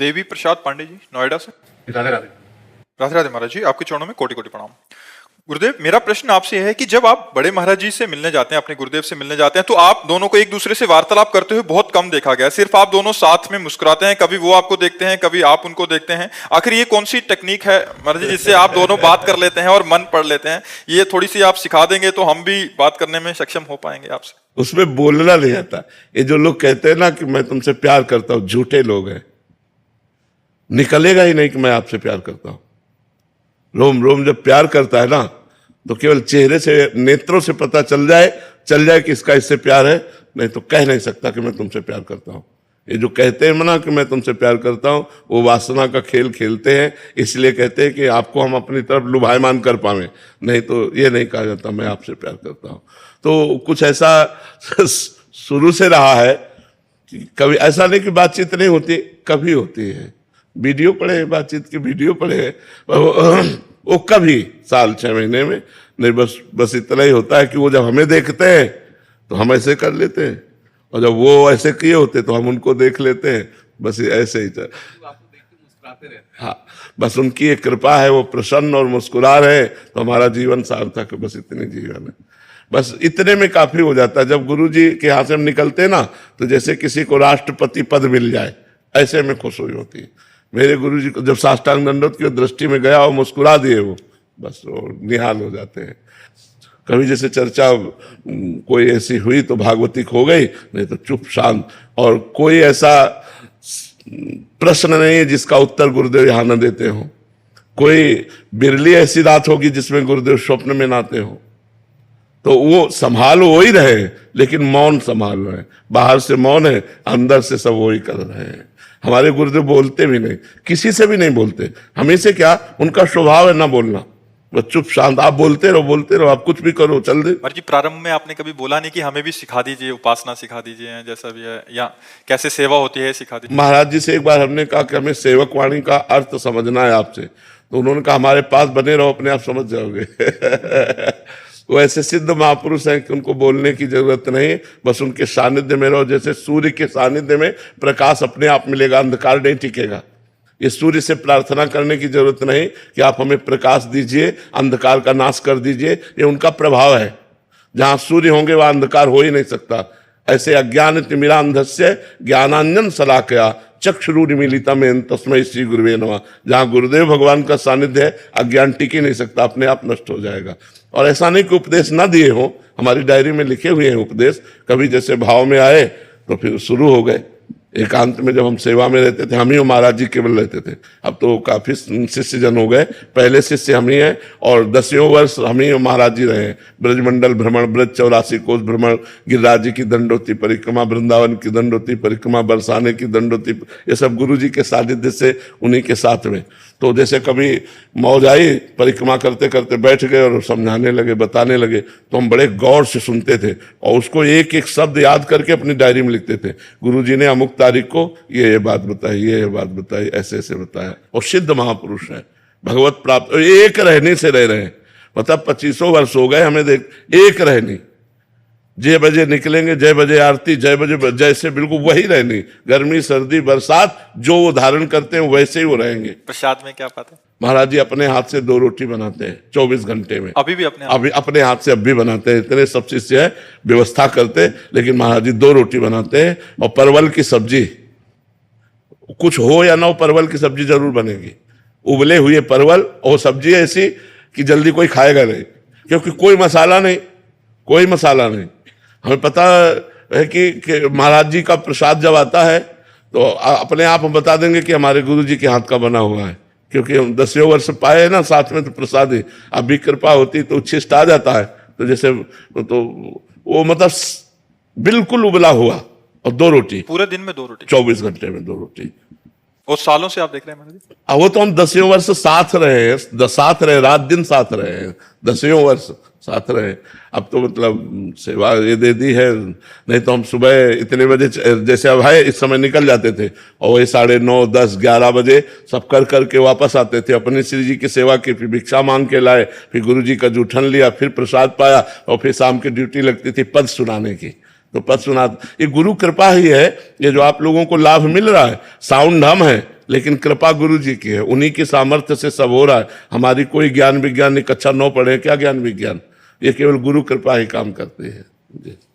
देवी प्रसाद पांडे जी, नोएडा से। राधे राधे। राधे राधे महाराज जी, आपके चरणों में कोटि कोटि प्रणाम। गुरुदेव, मेरा प्रश्न आपसे यह है कि जब आप बड़े महाराज जी से मिलने जाते हैं, अपने गुरुदेव से मिलने जाते हैं, तो आप दोनों को एक दूसरे से वार्तालाप करते हुए बहुत कम देखा गया है। सिर्फ आप दोनों साथ में मुस्कुराते हैं, कभी वो आपको देखते हैं, कभी आप उनको देखते हैं। आखिर ये कौन सी टेक्निक है महाराज जी जिससे आप दोनों बात कर लेते हैं और मन पढ़ लेते हैं? ये थोड़ी सी आप सिखा देंगे तो हम भी बात करने में सक्षम हो पाएंगे आपसे। उसमें बोलना नहीं आता। ये जो लोग कहते हैं ना कि मैं तुमसे प्यार करता हूं, झूठे लोग हैं। निकलेगा ही नहीं कि मैं आपसे प्यार करता हूं। रोम रोम जब प्यार करता है ना, तो केवल चेहरे से, नेत्रों से पता चल जाए कि इसका इससे प्यार है, नहीं तो कह नहीं सकता कि मैं तुमसे प्यार करता हूं। ये जो कहते हैं ना कि मैं तुमसे प्यार करता हूं, वो वासना का खेल खेलते हैं। इसलिए कहते हैं कि आपको हम अपनी तरफ लुभायमान कर पावे, नहीं तो ये नहीं कहा जाता मैं आपसे प्यार करता हूं। तो कुछ ऐसा शुरू से रहा है कि कभी ऐसा नहीं कि बातचीत नहीं होती, कभी होती है। वीडियो पड़े, बातचीत की वीडियो पड़े, वो कभी साल 6 महीने में नहीं। बस इतना ही होता है कि वो जब हमें देखते हैं तो हम ऐसे कर लेते हैं, और जब वो ऐसे किए होते तो हम उनको देख लेते हैं। बस ऐसे ही मुस्कुराते रहते हैं। हाँ, बस उनकी एक कृपा है, वो प्रसन्न और मुस्कुरा रहे तो हमारा जीवन सार्थक है। बस इतनी जीवन है, बस इतने में काफी हो जाता है। जब गुरु जी के यहाँ से हम निकलते ना, तो जैसे किसी को राष्ट्रपति पद मिल जाए, ऐसे में खुश हुई होती है। मेरे गुरु जी को जब साष्टांग दंडवत की दृष्टि में गया और मुस्कुरा दिए, वो बस वो निहाल हो जाते हैं। कभी जैसे चर्चा कोई ऐसी हुई तो भागवतिक हो गई, नहीं तो चुप शांत। और कोई ऐसा प्रश्न नहीं है जिसका उत्तर गुरुदेव यहाँ न देते हो। कोई बिरली ऐसी रात होगी जिसमें गुरुदेव स्वप्न में नाते हो। तो वो संभाल वो ही रहे, लेकिन मौन संभाल रहे हैं। बाहर से मौन है, अंदर से सब वही कर रहे हैं। हमारे गुरुदेव बोलते भी नहीं, किसी से भी नहीं बोलते। हमें से क्या, उनका स्वभाव है ना बोलना, बस चुप शांत। आप बोलते रहो, आप कुछ भी करो, चल दे। महाराज जी, प्रारंभ में आपने कभी बोला नहीं कि हमें भी सिखा दीजिए, उपासना सिखा दीजिए, जैसा भी है, या कैसे सेवा होती है सिखा दीजिए? महाराज जी से एक बार हमने कहा कि हमें सेवक वाणी का अर्थ समझना है आपसे, तो उन्होंने कहा हमारे पास बने रहो, अपने आप समझ जाओगे। वो ऐसे सिद्ध महापुरुष हैं कि उनको बोलने की जरूरत नहीं, बस उनके सानिध्य में रहो। जैसे सूर्य के सानिध्य में प्रकाश अपने आप मिलेगा, अंधकार नहीं टिकेगा। ये सूर्य से प्रार्थना करने की जरूरत नहीं कि आप हमें प्रकाश दीजिए, अंधकार का नाश कर दीजिए। ये उनका प्रभाव है। जहां सूर्य होंगे वहां अंधकार हो ही नहीं सकता। ऐसे अज्ञान तिमिरांधस्य ज्ञानांजन शलाकया चक्षुरुन्मीलितम् तस्मै श्री गुरुवे नमः। जहां गुरुदेव भगवान का सानिध्य है, अज्ञान टिक ही नहीं सकता, अपने आप नष्ट हो जाएगा। और ऐसा नहीं कि उपदेश ना दिए हो, हमारी डायरी में लिखे हुए हैं उपदेश। कभी जैसे भाव में आए तो फिर शुरू हो गए। एकांत में जब हम सेवा में रहते थे, हम ही महाराज जी केवल रहते थे। अब तो काफी शिष्य जन हो गए। पहले शिष्य हम ही हैं, और 10 वर्ष हम ही महाराज जी रहे हैं। ब्रजमंडल भ्रमण, ब्रज 84 कोष भ्रमण, गिरिराज जी की दंडोती परिक्रमा, वृंदावन की दंडोती परिक्रमा, बरसाने की दंडोती, ये सब गुरु जी के सानिध्य से, उन्हीं के साथ में। तो जैसे कभी मौज आई, परिक्रमा करते करते बैठ गए और समझाने लगे, बताने लगे, तो हम बड़े गौर से सुनते थे और उसको एक एक शब्द याद करके अपनी डायरी में लिखते थे। गुरु जी ने अमुक तारीख को ये बात बताई, ये बात बताई, ऐसे ऐसे बताया। और सिद्ध महापुरुष है, भगवत प्राप्त, एक रहने से रह रहे हैं। मतलब 25 वर्ष हो गए हमें, देख, एक रहनी। जय बजे निकलेंगे, जय बजे आरती, जय बजे, जैसे बिल्कुल वही रहनी। गर्मी सर्दी बरसात जो वो धारण करते हैं वैसे ही वो रहेंगे। प्रसाद में क्या पाते हैं? महाराज जी अपने हाथ से 2 रोटी बनाते हैं 24 घंटे में। अभी भी अपने हाथ से अब भी बनाते हैं। इतने सब शिष्य है, व्यवस्था करते, लेकिन महाराज जी 2 रोटी बनाते हैं। और परवल की सब्जी, कुछ हो या ना हो, परवल की सब्जी जरूर बनेगी। उबले हुए परवल, और सब्जी ऐसी कि जल्दी कोई खाएगा नहीं, क्योंकि कोई मसाला नहीं, कोई मसाला नहीं। हमें पता है कि महाराज जी का प्रसाद जब आता है तो अपने आप हम बता देंगे कि हमारे गुरु जी के हाथ का बना हुआ है, क्योंकि हम 10 वर्ष पाए ना साथ में, तो प्रसाद ही। अब भी कृपा होती तो उच्छिष्ट आ जाता है, तो जैसे तो वो मतलब बिल्कुल उबला हुआ, और 2 रोटी पूरे दिन में 2 रोटी, 24 घंटे में 2 रोटी। और सालों से आप देख रहे हैं महाराज जी? वो तो हम 10 वर्ष साथ रहे हैं, रात दिन साथ रहे हैं, 10 वर्ष साथ रहे। अब तो मतलब सेवा ये दे दी है, नहीं तो हम सुबह इतने बजे, जैसे अब है इस समय निकल जाते थे, और वही 9:30, 10, 11 बजे सब कर करके वापस आते थे। अपने श्री जी की सेवा की, फिर भिक्षा मांग के लाए, फिर गुरु जी का जूठन लिया, फिर प्रसाद पाया, और फिर शाम की ड्यूटी लगती थी पद सुनाने की। तो पद सुना, ये गुरु कृपा ही है। ये जो आप लोगों को लाभ मिल रहा है, साउंड हम है, लेकिन कृपा गुरु जी की है, उन्हीं की सामर्थ्य से सब हो रहा है। हमारी कोई ज्ञान विज्ञान नहीं, कक्षा 9 पढ़े, क्या ज्ञान विज्ञान, ये केवल गुरु कृपा ही काम करती है जी।